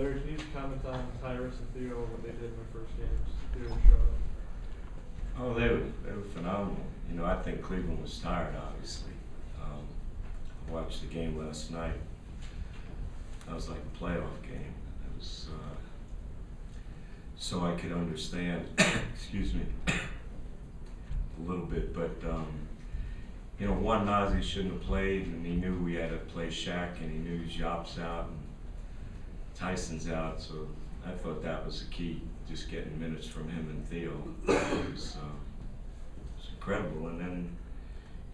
Larry, can you comment on Tyrus and Theo, what they did in their first games? Theo and Charlotte. Oh, they were phenomenal. You know, I think Cleveland was tired, obviously. I watched the game last night. That was like a playoff game. It was so I could understand, excuse me, a little bit. But you know, one, Nazi shouldn't have played, and he knew we had to play Shaq, and he knew Jop's out and Tyson's out. So I thought that was the key, just getting minutes from him and Theo. It was incredible. And then,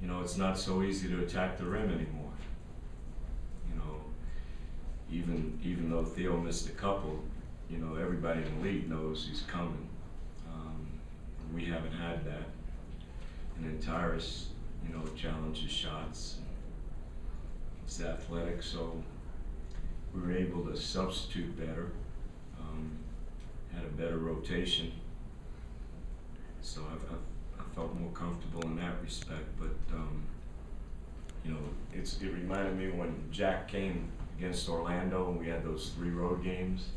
you know, it's not so easy to attack the rim anymore. You know, even though Theo missed a couple, you know, everybody in the league knows he's coming. We haven't had that. And then Tyrus, you know, challenges shots. He's athletic, so we were able to substitute better. Had a better rotation. So I felt more comfortable in that respect. But you know, it reminded me when Jack came against Orlando and we had those 3 road games.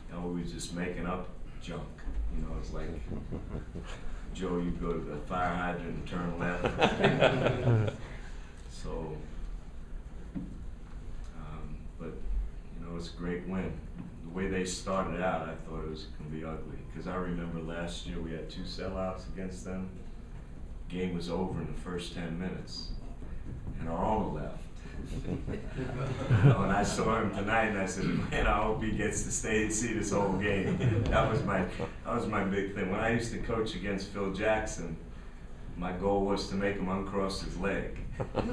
You know, we was just making up junk. You know, it's like, Joe, you go to the fire hydrant and turn left. So, but you know, it's a great win. The way they started out, I thought it was going to be ugly. Because I remember last year we had 2 sellouts against them. Game was over in the first 10 minutes, and our owner left. You know, and I saw him tonight, and I said, "Man, I hope he gets to stay and see this whole game." That was my big thing. When I used to coach against Phil Jackson, my goal was to make him uncross his leg. And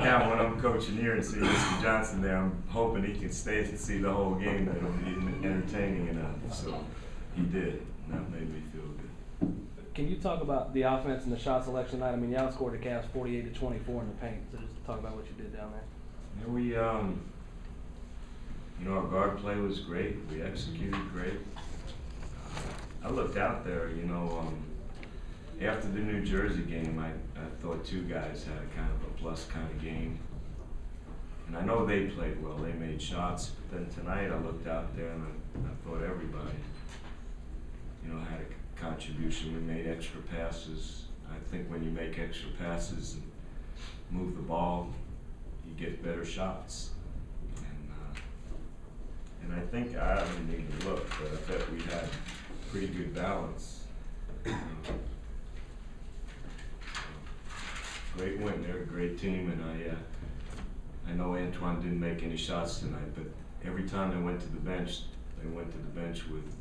now when I'm coaching here and see Mr. Johnson there, I'm hoping he can stay to see the whole game. That it'll be entertaining enough. So he did, and that made me feel good. Can you talk about the offense and the shot selection tonight? I mean, you outscored the Cavs 48-24 in the paint. So just talk about what you did down there. Yeah, we, you know, our guard play was great. We executed great. I looked out there, you know, after the New Jersey game, I thought 2 guys had a kind of a plus kind of game. And I know they played well. They made shots. But then tonight I looked out there and I thought everybody, you know, had a contribution. We made extra passes. I think when you make extra passes and move the ball, you get better shots. And I think, I didn't even look, but I bet we had pretty good balance. Great win. They're a great team, and I know Antoine didn't make any shots tonight, but every time they went to the bench with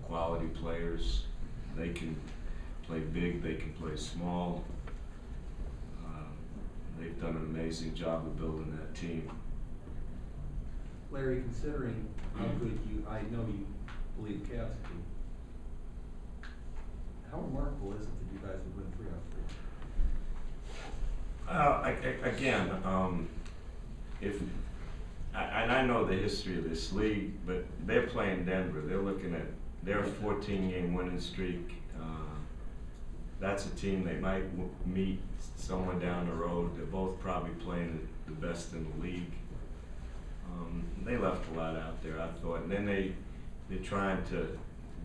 quality players. They can play big, they can play small. They've done an amazing job of building that team. Larry, considering how good I know you believe Cavs can be, how remarkable is it that you guys would win 3 out of 3? Again, and I know the history of this league, but they're playing Denver. They're looking at their 14-game winning streak. That's a team they might meet somewhere down the road. They're both probably playing the best in the league. They left a lot out there, I thought. And then they're trying to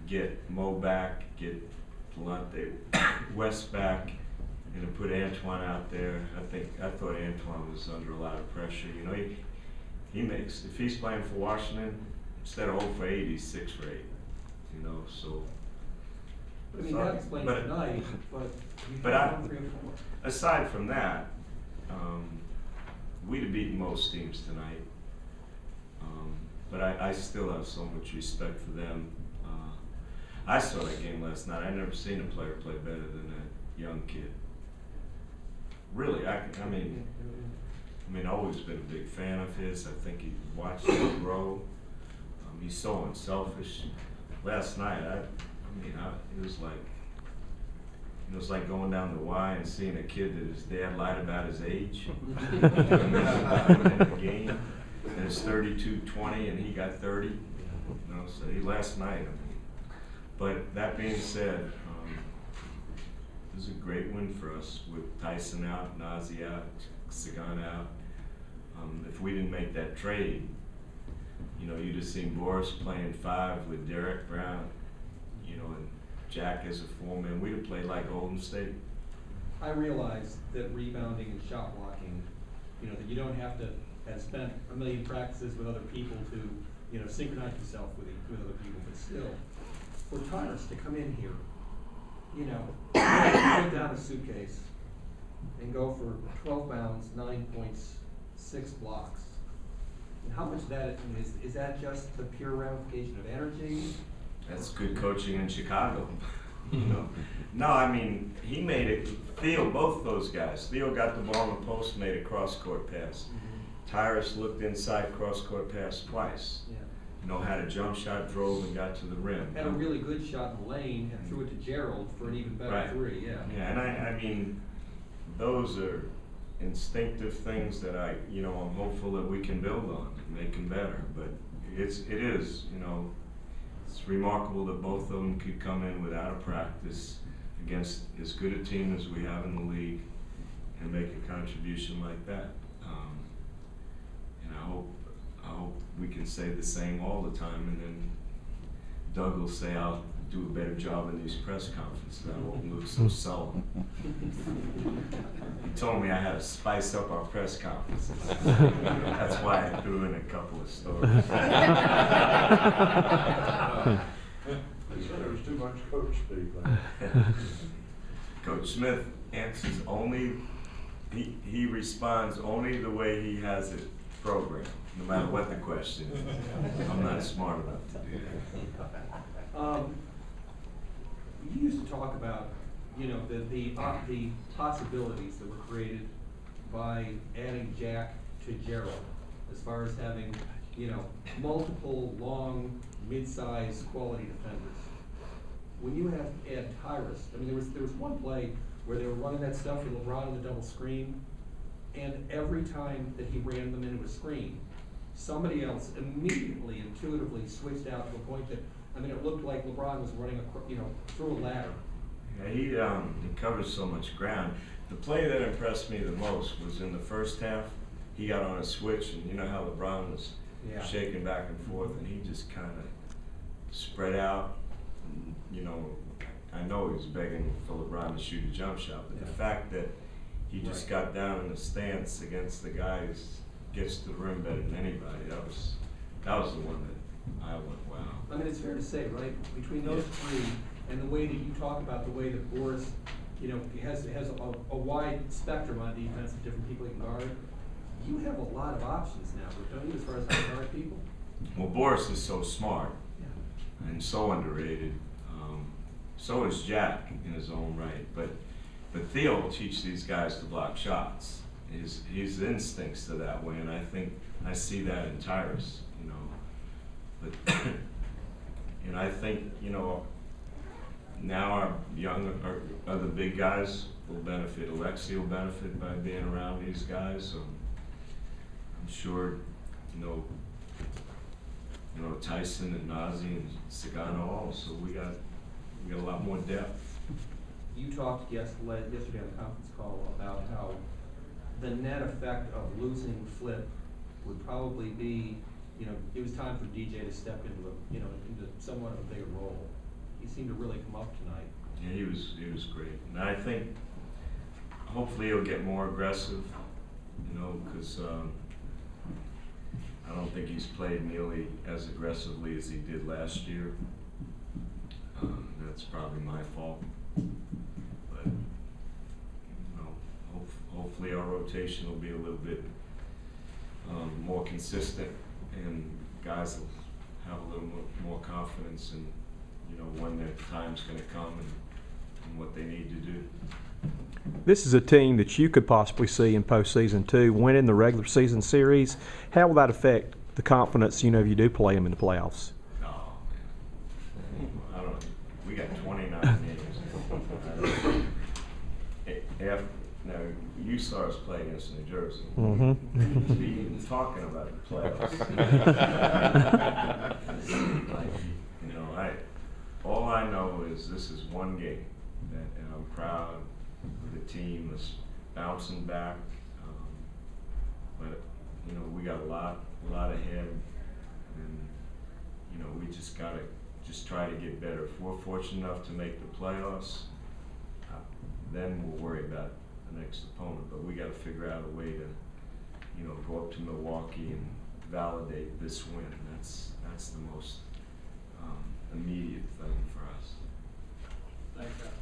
get Mo back, get Delonte West back, and to put Antoine out there. I thought Antoine was under a lot of pressure. You know, he makes, if he's playing for Washington, instead of 0 for 8, he's 6 for 8. You know, so. I mean, that's playing tonight, but I, aside from that, we'd have beaten most teams tonight. But I still have so much respect for them. I saw that game last night. I've never seen a player play better than that young kid. Really, I mean, I've always been a big fan of his. I think he watched him grow. He's so unselfish. Last night, it was like, it was like going down the Y and seeing a kid that his dad lied about his age. In the game, and it's 32-20, and he got 30. You know, so last night. But that being said, it was a great win for us with Tyson out, Nazi out, Sagan out. If we didn't make that trade, You know, you just seen Boris playing 5 with Derek Brown, you know, and Jack as a 4-man. We'd have played like Golden State. I realize that rebounding and shot blocking, you know, that you don't have to have spent a million practices with other people to, you know, synchronize yourself with other people, but still, for Tyrus to come in here, you know, put down a suitcase and go for 12 bounds, 9 points, 6 blocks. And how much of that is that just the pure ramification of energy? That's good coaching in Chicago. You know, no, I mean, he made it. Theo, both those guys. Theo got the ball in the post, made a cross-court pass. Tyrus looked inside, cross-court pass twice. Yeah. You know, had a jump shot, drove, and got to the rim. Had a really good shot in the lane and threw it to Gerald for an even better Right. 3. Yeah. Yeah, and I mean, those are instinctive things that I'm hopeful that we can build on and make them better. But it is, you know, it's remarkable that both of them could come in without a practice against as good a team as we have in the league and make a contribution like that. And I hope we can say the same all the time, and then Doug will say I'll do a better job in these press conferences. I won't look so sullen. He told me I had to spice up our press conferences. That's why I threw in a couple of stories. They said there was too much coach speak. Coach Smith answers only, he responds only the way he has it programmed, no matter what the question is. I'm not smart enough to do that. You used to talk about, you know, the possibilities that were created by adding Jack to Gerald, as far as having, you know, multiple long, mid-size quality defenders. When you add Tyrus, I mean, there was one play where they were running that stuff with LeBron in the double screen, and every time that he ran them into a screen, somebody else immediately, intuitively switched out to a point that, I mean, it looked like LeBron was running, through a ladder. Yeah, he covers so much ground. The play that impressed me the most was in the first half. He got on a switch, and you know how LeBron was shaking back and forth, and he just kind of spread out. And, you know, I know he was begging for LeBron to shoot a jump shot, but the fact that he just got down in a stance against the guy who gets to the rim better than anybody, that was the one that I went, wow. I mean, it's fair to say, right, between those 3 and the way that you talk about the way that Boris, you know, has a wide spectrum on defense of different people he can guard, you have a lot of options now, don't you, as far as how to guard people? Well, Boris is so smart and so underrated. So is Jack in his own right, but Theo will teach these guys to block shots. His instincts to that way, and I think I see that in Tyrus, you know. But and I think, you know, now our other big guys will benefit. Alexi will benefit by being around these guys. I'm sure, you know, Tyson and Nazi and Sagano also. We got a lot more depth. You talked yesterday on the conference call about how the net effect of losing Flip would probably be, you know, it was time for DJ to step into into somewhat of a bigger role. He seemed to really come up tonight. Yeah, he was great, and I think hopefully he'll get more aggressive, you know, because I don't think he's played nearly as aggressively as he did last year. That's probably my fault, but you know, hopefully our rotation will be a little bit more consistent, and guys will have a little more confidence in, you know, when their time's going to come and what they need to do. This is a team that you could possibly see in postseason too, winning the regular season series. How will that affect the confidence, you know, if you do play them in the playoffs? Oh, man. I don't know. We got 29 games. Now, you saw us play against New Jersey. Mm-hmm. We even talking about the playoffs. You know, all I know is this is one game, and I'm proud of the team is bouncing back. But you know, we got a lot ahead. just gotta just try to get better. If we're fortunate enough to make the playoffs, then we'll worry about the next opponent. But we gotta figure out a way to, you know, go up to Milwaukee and validate this win. That's the most immediate thing for us. Thanks, guys.